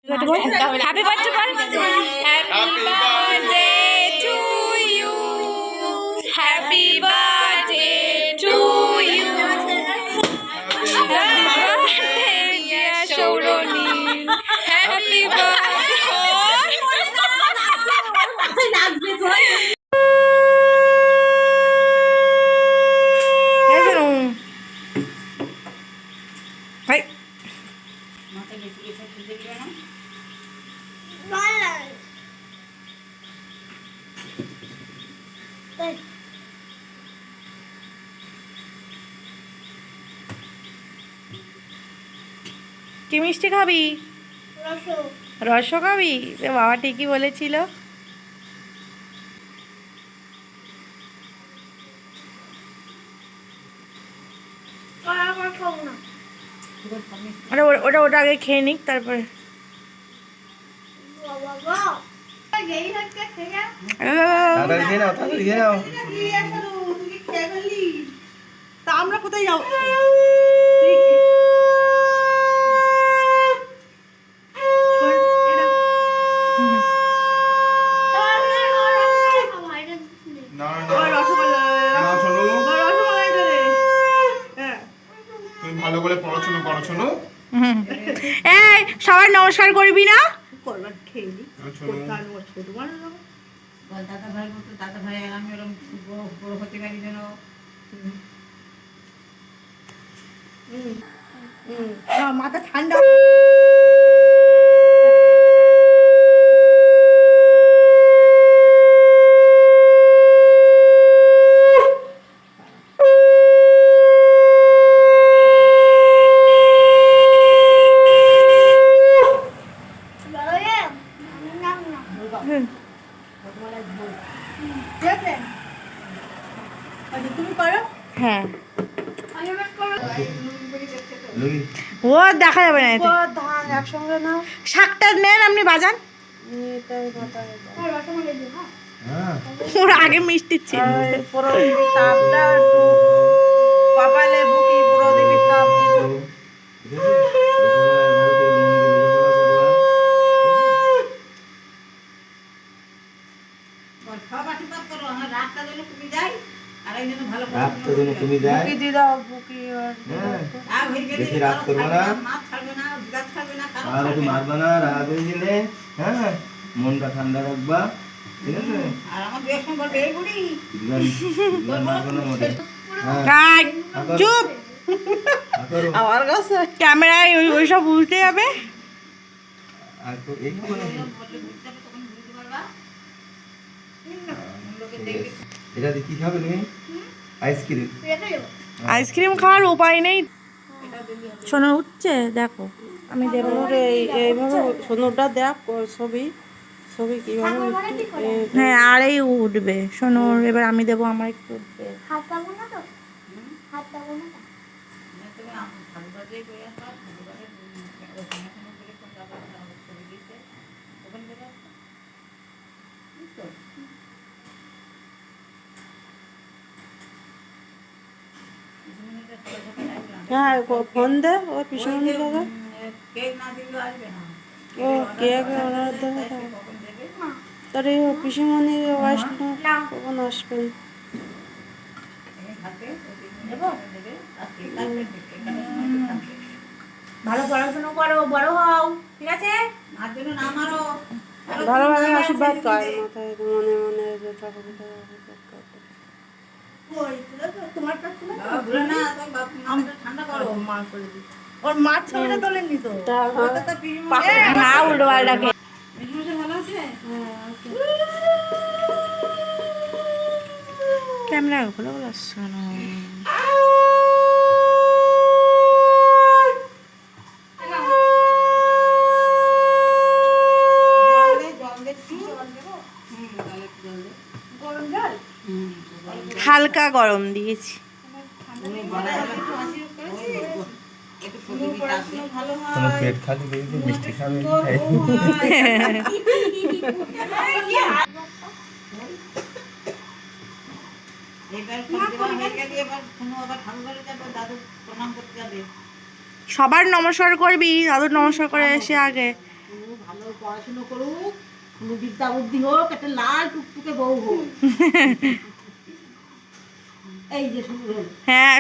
Happy birthday বল। Happy birthday to you, happy birthday to you, happy birthday dear Sourani, happy কি মিষ্টি খাবি? রস খাবি? বাবা ঠিকই বলেছিল। আরে ওটা ওটা আগে খেয়ে নিক তারপরে। আমরা কোথায় যাবো? ভালো করে পড়াশোনা করো শোনো। এই সবাই নমস্কার করবি না? করবার খেয়ে নি ছোট মানুষ দাদা ভাই বলতো দাদা ভাই আমি ওরকম বড় হতে পারি যেন। মাথা ঠান্ডা। তুমি করো। হ্যাঁ ও দেখা যাবে না এতে। ধান একসঙ্গে নাও। শাকটা নেন আপনি বাজান। ওর আগে মিষ্টি ছিল। পুরো তাপটা একটু কপালে বুকি পুরো দিবি তাপ মনটা ঠান্ডা রাখবা, ঠিক আছে? চুপ। আমার কাছে ক্যামেরায় ওইসব উল্টে যাবে। এটা কি খাবে তুমি? আইসক্রিম। আইসক্রিম খাওয়ার উপায় নেই। সোনা উঠছে দেখো, আমি দেবো। এইভাবে সোনুটা দেখ ছবি ছবি কিভাবে হ্যাঁ আর এই উঠবে সোনুর। এবার আমি দেবো, আমার একটু উঠবে। হ্যাঁ ফোন দে ওর পিছনে যাবে। ও কেক অর্ডার দেবে তোর এই পিসিমণি আসলো কখন আসবেন? ভালো পড়াশোনা করো, বড় হও, ঠিক আছে? ভালোভাবে আশীর্বাদ কর মাথায় মনে মনে ওর মার ছবিটা তোলেননি তো না উল্টো পাল্টাকে। ক্যামেরা খুলে বলাচ্ছ না। হালকা গরম দিয়েছি। পেট খালি মিষ্টি খাবে। সবার নমস্কার করবি, দাদুর নমস্কার করে এসে আগে। ভালো পড়াশুনো করুক, কোনো বিদ্যা বুদ্ধি হোক, একটা লাল টুকটুকে বউ হোক। এই যে শুরু হলো। হ্যাঁ